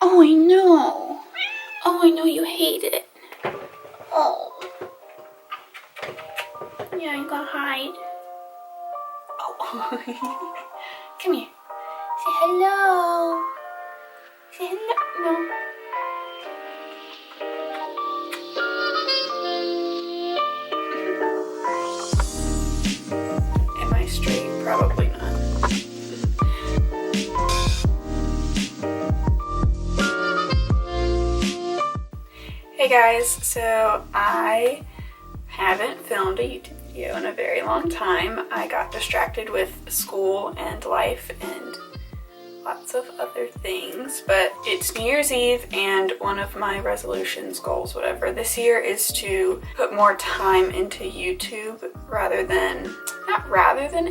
Oh, I know. Oh, I know you hate it. Oh. Yeah, you gotta hide. Oh. Come here. Say hello. Say hello. No. Am I straight? Probably not. Hey guys, so I haven't filmed a YouTube video in a very long time. I got distracted with school and life and lots of other things, but it's New Year's Eve and one of my resolutions, goals, whatever, this year is to put more time into YouTube rather than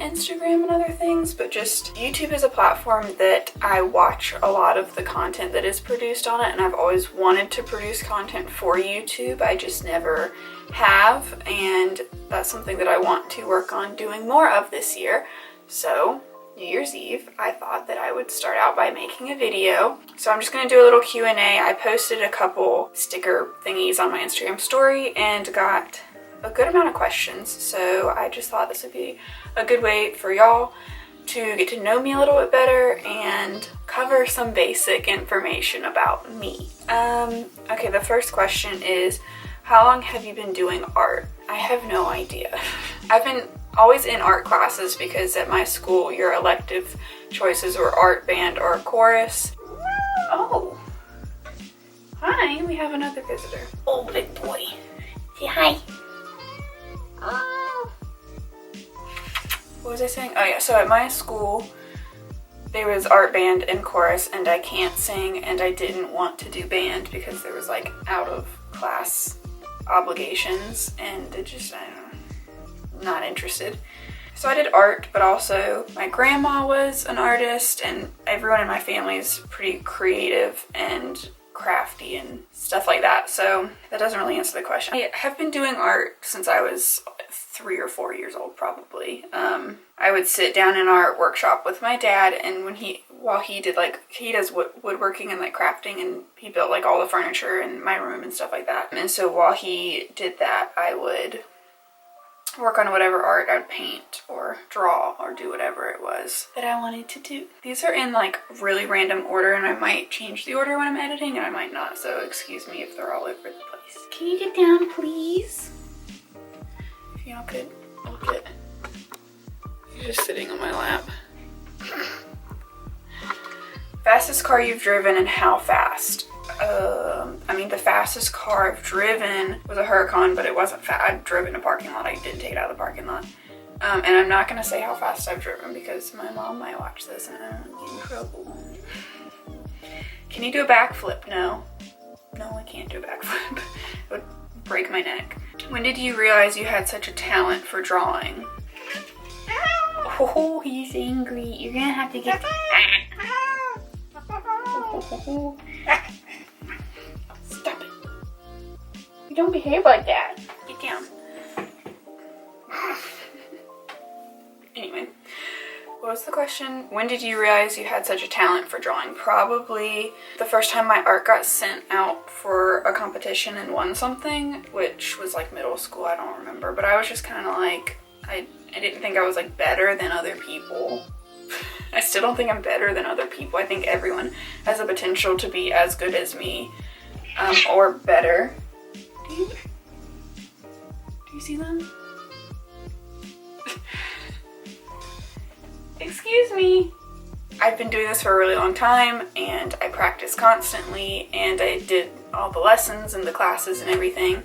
Instagram and other things, but just YouTube is a platform that I watch a lot of the content that is produced on it, and I've always wanted to produce content for YouTube. I just never have, and that's something that I want to work on doing more of this year. So New Year's Eve, I thought that I would start out by making a video. So I'm just going to do a little Q&A. I posted a couple sticker thingies on my Instagram story and got a good amount of questions. So I just thought this would be a good way for y'all to get to know me a little bit better and cover some basic information about me. Okay, the first question is, how long have you been doing art? I have no idea. I've been always in art classes because at my school your elective choices were art, band, or chorus. Oh, hi, we have another visitor. Oh, big boy. Say hi. Oh. What was I saying? Oh yeah, so at my school there was art, band, and chorus, and I can't sing, and I didn't want to do band because there was like out of class obligations, and it just, I don't know, not interested. So I did art, but also my grandma was an artist, and everyone in my family is pretty creative and crafty and stuff like that, so that doesn't really answer the question. I have been doing art since I was 3 or 4 years old, probably. I would sit down in our workshop with my dad, and while he does woodworking and like crafting, and he built like all the furniture in my room and stuff like that. And so while he did that, I would work on whatever art. I'd paint or draw or do whatever it was that I wanted to do. These are in like really random order, and I might change the order when I'm editing and I might not, so excuse me if they're all over the place. Can you get down, please? If y'all could look at, you're just sitting on my lap. Fastest car you've driven and how fast? I mean, the fastest car I've driven was a Huracan, but it wasn't fast. I'd driven a parking lot. I didn't take it out of the parking lot. And I'm not going to say how fast I've driven because my mom might watch this and I don't want to get in trouble. Can you do a backflip? No. No, I can't do a backflip. It would break my neck. When did you realize you had such a talent for drawing? Oh, he's angry. You're going to have to get... Stop it. You don't behave like that. Get down. Anyway, what was the question? When did you realize you had such a talent for drawing? Probably the first time my art got sent out for a competition and won something, which was like middle school, I don't remember. But I was just kind of like, I didn't think I was like better than other people. I still don't think I'm better than other people. I think everyone has the potential to be as good as me, or better. Do you see them? Excuse me. I've been doing this for a really long time, and I practice constantly, and I did all the lessons and the classes and everything,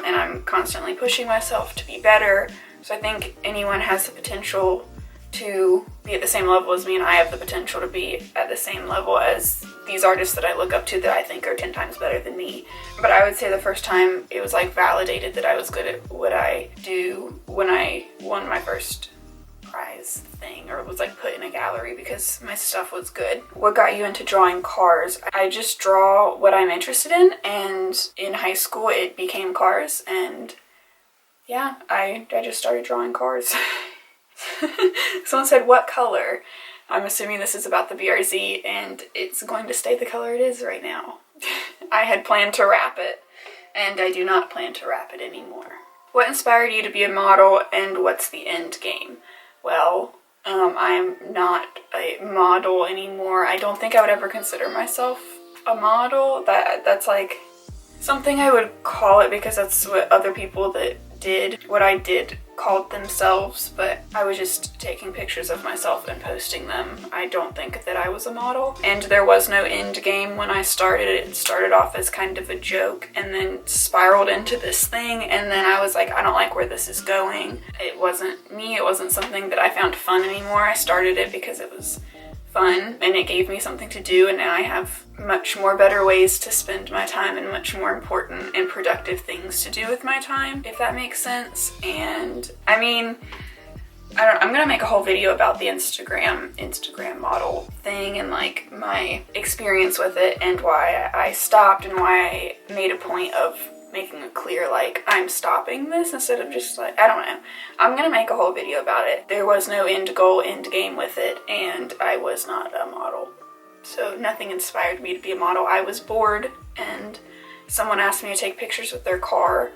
and I'm constantly pushing myself to be better. So I think anyone has the potential to be at the same level as me, and I have the potential to be at the same level as these artists that I look up to that I think are 10 times better than me. But I would say the first time it was like validated that I was good at what I do when I won my first prize thing, or was like put in a gallery because my stuff was good. What got you into drawing cars? I just draw what I'm interested in, and in high school it became cars, and yeah, I just started drawing cars. Someone said, what color? I'm assuming this is about the BRZ, and it's going to stay the color it is right now. I had planned to wrap it, and I do not plan to wrap it anymore. What inspired you to be a model, and what's the end game? Well, I'm not a model anymore. I don't think I would ever consider myself a model. That's like something I would call it because that's what other people that did what I did called themselves, but I was just taking pictures of myself and posting them. I don't think that I was a model, and there was no end game when I started. It started off as kind of a joke and then spiraled into this thing, and then I was like, I don't like where this is going. It wasn't me, it wasn't something that I found fun anymore. I started it because it was fun and it gave me something to do, and now I have much more better ways to spend my time and much more important and productive things to do with my time, if that makes sense. And I mean, I'm gonna make a whole video about the Instagram model thing and like my experience with it and why I stopped and why I made a point of making it clear like I'm stopping this instead of just like, I don't know. I'm gonna make a whole video about it. There was no end game with it, and I was not a model. So nothing inspired me to be a model. I was bored and someone asked me to take pictures with their car,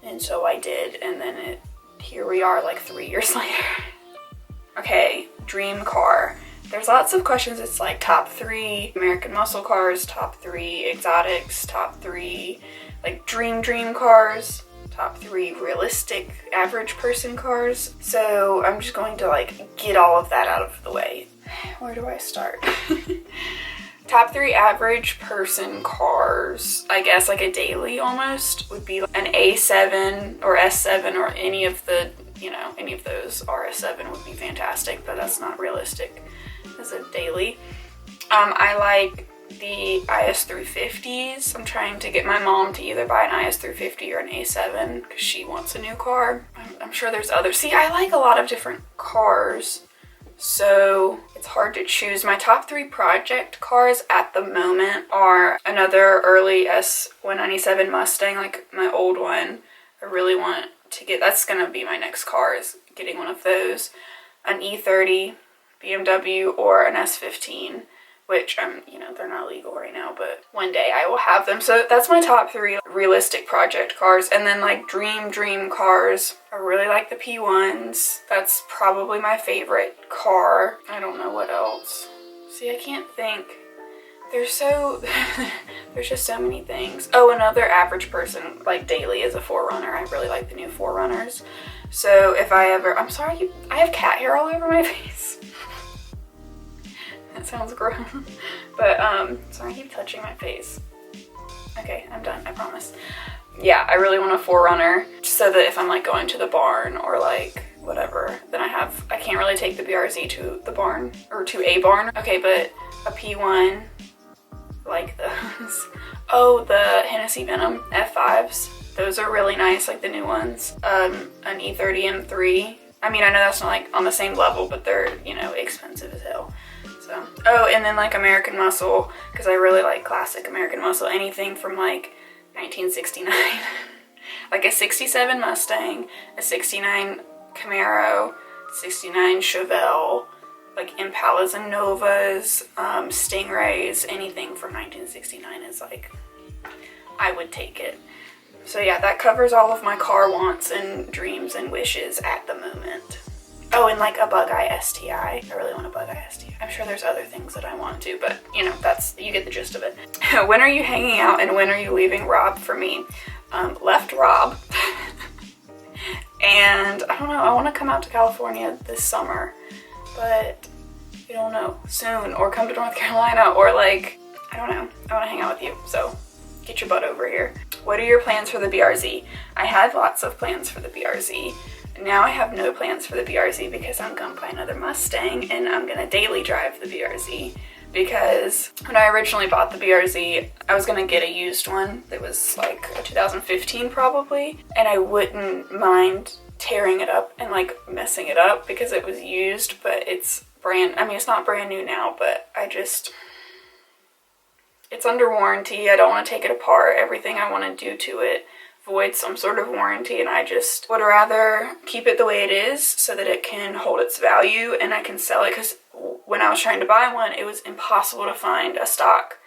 and so I did, and then here we are like 3 years later. Okay, dream car. There's lots of questions. It's like top 3 American muscle cars, top 3 exotics, top 3 like dream cars, top 3 realistic average person cars. So I'm just going to like get all of that out of the way. Where do I start? Top 3 average person cars, I guess like a daily almost, would be an A7 or S7 or any of the, any of those. RS7 would be fantastic, but that's not realistic as a daily. I like the IS350s. I'm trying to get my mom to either buy an IS350 or an A7 because she wants a new car. I'm sure there's others. See, I like a lot of different cars, so it's hard to choose. My top 3 project cars at the moment are another early S197 Mustang, like my old one. I really want to get, that's gonna be my next car, is getting one of those. An E30 BMW or an S15, which they're not legal right now, but one day I will have them. So that's my top 3 realistic project cars. And then like dream cars, I really like the P1s. That's probably my favorite car. I don't know what else. See, I can't think. There's just so many things. Oh, another average person, like daily, is a 4Runner. I really like the new 4Runners. So if I ever, I'm sorry, I have cat hair all over my face. That sounds gross. But, sorry, I keep touching my face. Okay, I'm done, I promise. Yeah, I really want a 4Runner so that if I'm like going to the barn or like whatever, then I can't really take the BRZ to the barn or to a barn. Okay, but a P1, like those. Oh, the Hennessy Venom F5s. Those are really nice, like the new ones. An E30 M3. I mean, I know that's not like on the same level, but they're, expensive as hell. So, oh, and then like American Muscle, because I really like classic American Muscle. Anything from like 1969. Like a 67 Mustang, a 69 Camaro, 69 Chevelle, like Impalas and Novas, Stingrays, anything from 1969 is like, I would take it. So yeah, that covers all of my car wants and dreams and wishes at the moment. Oh, and like a Bug-Eye STI. I really want a Bug-Eye STI. I'm sure there's other things that I want to, but you get the gist of it. When are you hanging out and when are you leaving Rob for me? Left Rob. And I don't know, I want to come out to California this summer, but I don't know, soon, or come to North Carolina, or like, I don't know, I want to hang out with you, so get your butt over here. What are your plans for the BRZ? I had lots of plans for the BRZ. Now I have no plans for the BRZ because I'm gonna buy another Mustang and I'm gonna daily drive the BRZ, because when I originally bought the BRZ, I was gonna get a used one that was like a 2015 probably, and I wouldn't mind tearing it up and like messing it up because it was used, but it's it's not brand new now, but it's under warranty. I don't want to take it apart. Everything I want to do to it void some sort of warranty, and I just would rather keep it the way it is so that it can hold its value and I can sell it, because when I was trying to buy one, it was impossible to find a stock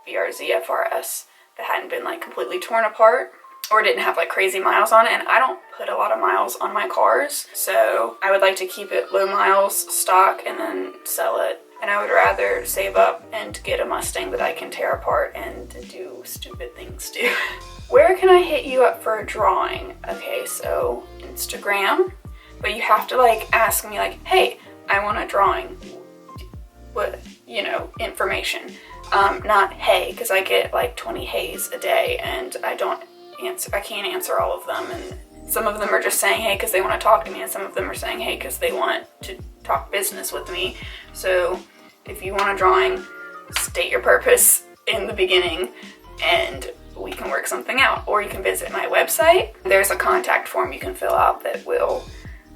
BRZ FRS that hadn't been like completely torn apart or didn't have like crazy miles on it. And I don't put a lot of miles on my cars, so I would like to keep it low miles stock and then sell it. And I would rather save up and get a Mustang that I can tear apart and do stupid things to. Where can I hit you up for a drawing? Okay, so Instagram, but you have to like ask me like, hey, I want a drawing. What, you know, information. Not hey, because I get like 20 heys a day and I can't answer all of them. And some of them are just saying hey because they want to talk to me, and some of them are saying hey because they want to talk business with me. So if you want a drawing, state your purpose in the beginning and we can work something out. Or you can visit my website. There's a contact form you can fill out that will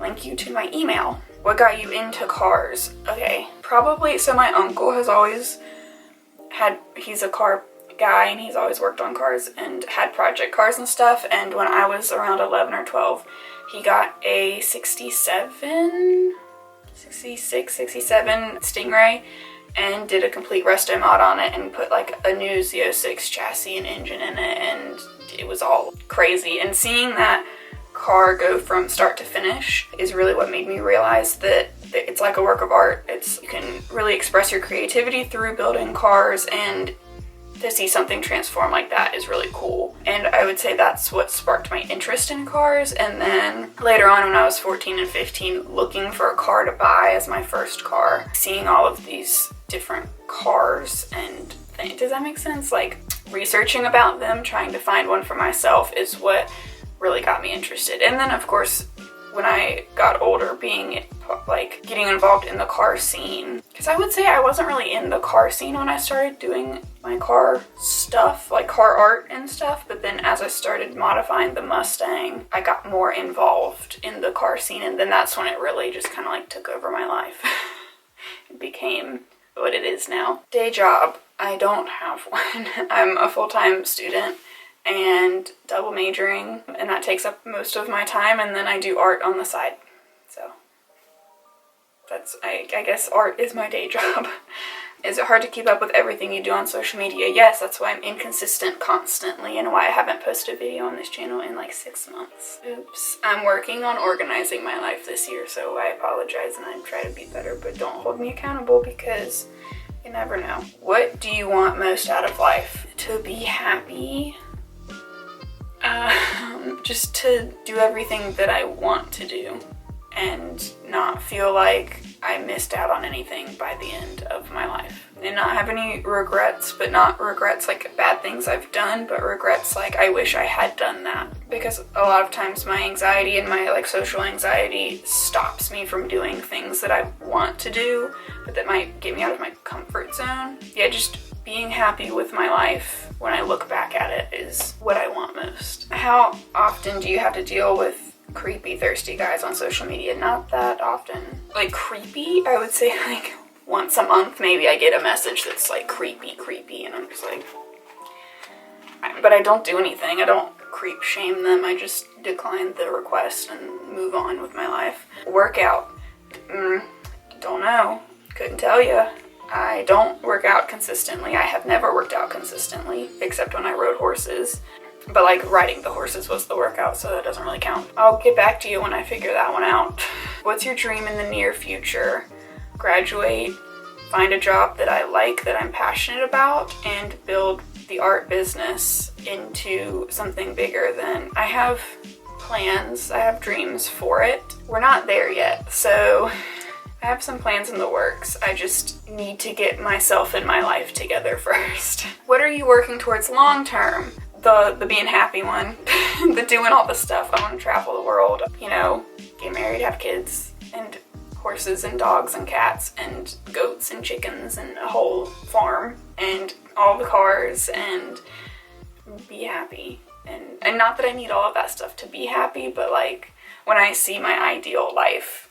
link you to my email. What got you into cars? Okay, probably, so my uncle has always he's a car guy and he's always worked on cars and had project cars and stuff. And when I was around 11 or 12, he got a 67 Stingray and did a complete resto mod on it and put like a new Z06 chassis and engine in it, and it was all crazy. And seeing that car go from start to finish is really what made me realize that it's like a work of art. You can really express your creativity through building cars, and to see something transform like that is really cool. And I would say that's what sparked my interest in cars. And then later on when I was 14 and 15, looking for a car to buy as my first car, seeing all of these different cars and things, does that make sense? Like researching about them, trying to find one for myself is what really got me interested. And then of course when I got older, getting involved in the car scene, because I would say I wasn't really in the car scene when I started doing my car stuff, like car art and stuff, but then as I started modifying the Mustang, I got more involved in the car scene, and then that's when it really just kind of like took over my life. It became what it is now. Day job, I don't have one. I'm a full-time student and double majoring, and that takes up most of my time, and then I do art on the side. So that's, I guess art is my day job. Is it hard to keep up with everything you do on social media? Yes, that's why I'm inconsistent constantly and why I haven't posted a video on this channel in like 6 months. Oops. I'm working on organizing my life this year, so I apologize and I try to be better, but don't hold me accountable because you never know. What do you want most out of life? To be happy. Just to do everything that I want to do and not feel like I missed out on anything by the end of my life. And not have any regrets, but not regrets like bad things I've done, but regrets like I wish I had done that. Because a lot of times my anxiety and my like social anxiety stops me from doing things that I want to do, but that might get me out of my comfort zone. Yeah, just being happy with my life when I look back at it is what I want most. How often do you have to deal with creepy, thirsty guys on social media? Not that often. Like creepy, I would say like once a month maybe I get a message that's like creepy, and I'm just like, but I don't do anything. I don't creep shame them. I just decline the request and move on with my life. Workout, don't know, couldn't tell you. I don't work out consistently. I have never worked out consistently, except when I rode horses. But like riding the horses was the workout, so that doesn't really count. I'll get back to you when I figure that one out. What's your dream in the near future? Graduate, find a job that I like, that I'm passionate about, and build the art business into something bigger than I have plans. I have dreams for it. We're not there yet, so I have some plans in the works. I just need to get myself and my life together first. What are you working towards long term? The being happy one, the doing all the stuff. I want to travel the world, you know, get married, have kids, and horses and dogs and cats and goats and chickens and a whole farm and all the cars and be happy. And not that I need all of that stuff to be happy, but like when I see my ideal life,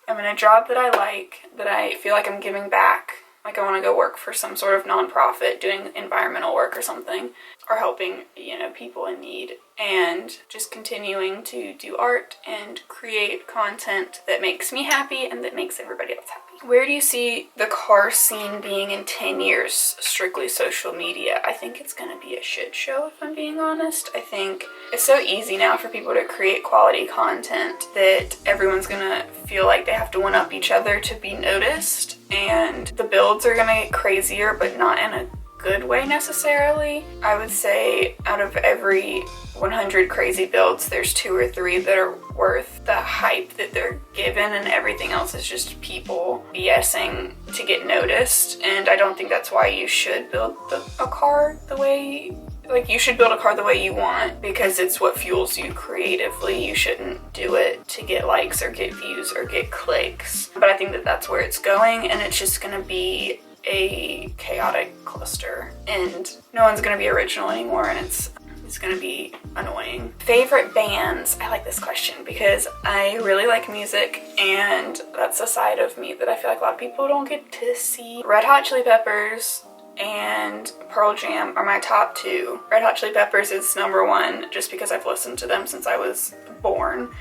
I'm in a job that I like, that I feel like I'm giving back. Like I want to go work for some sort of nonprofit doing environmental work or something, or helping, you know, people in need, and just continuing to do art and create content that makes me happy and that makes everybody else happy. Where do you see the car scene being in 10 years, strictly social media? I think it's going to be a shit show, if I'm being honest. I think it's so easy now for people to create quality content that everyone's going to feel like they have to one-up each other to be noticed, and the builds are going to get crazier, but not in a good way necessarily. I would say out of every 100 crazy builds, there's 2 or 3 that are worth the hype that they're given, and everything else is just people BSing to get noticed. And I don't think that's why you should build a car the way, like, you should build a car the way you want, because it's what fuels you creatively. You shouldn't do it to get likes or get views or get clicks. But I think that that's where it's going, and it's just gonna be a chaotic cluster, and no one's gonna be original anymore, and it's gonna be annoying. Favorite bands? I like this question because I really like music, and that's a side of me that I feel like a lot of people don't get to see. Red Hot Chili Peppers and Pearl Jam are my top 2. Red Hot Chili Peppers is number 1 just because I've listened to them since I was born.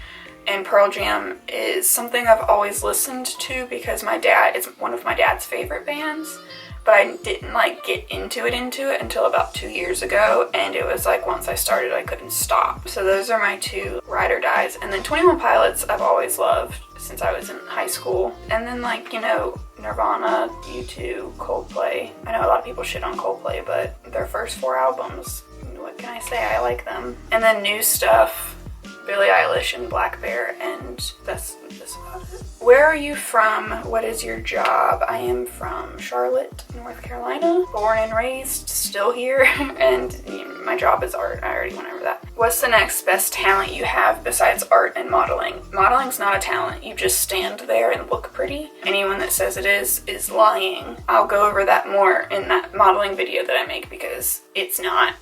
And Pearl Jam is something I've always listened to because it's one of my dad's favorite bands. But I didn't like get into it until about 2 years ago, and it was like once I started I couldn't stop. So those are my 2 ride or dies. And then 21 Pilots I've always loved since I was in high school. And then, like, you know, Nirvana, youve, Coldplay. I know a lot of people shit on Coldplay, but their first 4 albums, what can I say, I like them. And then new stuff, Billie Eilish and Black Bear, and that's about it. Where are you from? What is your job? I am from Charlotte, North Carolina. Born and raised, still here, and my job is art. I already went over that. What's the next best talent you have besides art and modeling? Modeling's not a talent. You just stand there and look pretty. Anyone that says it is lying. I'll go over that more in that modeling video that I make because it's not.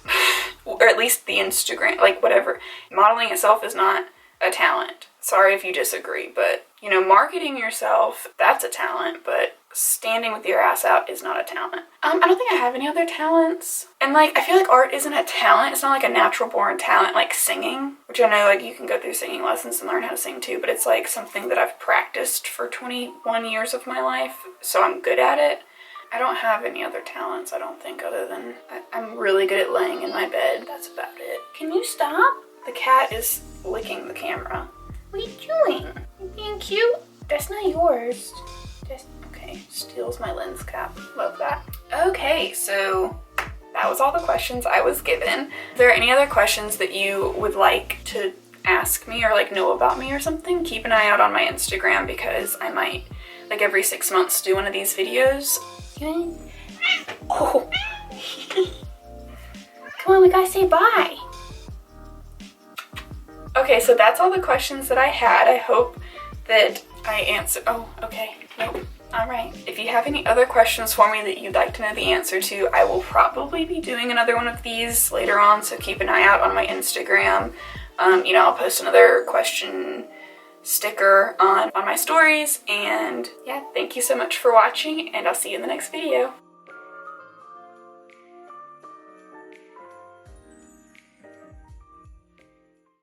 Or at least the Instagram, like, whatever. Modeling itself is not a talent. Sorry if you disagree, but, you know, marketing yourself, that's a talent, but standing with your ass out is not a talent. I don't think I have any other talents. And, like, I feel like art isn't a talent. It's not like a natural born talent like singing, which I know, like, you can go through singing lessons and learn how to sing too, but it's like something that I've practiced for 21 years of my life, so I'm good at it. I don't have any other talents, I don't think, other than I'm really good at laying in my bed. That's about it. Can you stop? The cat is licking the camera. What are you doing? You being cute? That's not yours. Okay, steals my lens cap. Love that. Okay, so that was all the questions I was given. If there are any other questions that you would like to ask me or, like, know about me or something, keep an eye out on my Instagram because I might, like, every 6 months do one of these videos. Oh. Come on, we gotta say bye. Okay, so that's all the questions that I had. I hope that I answered. Oh, okay. Nope. Alright. If you have any other questions for me that you'd like to know the answer to, I will probably be doing another one of these later on, so keep an eye out on my Instagram. You know, I'll post another question sticker on my stories, and yeah, thank you so much for watching, and I'll see you in the next video.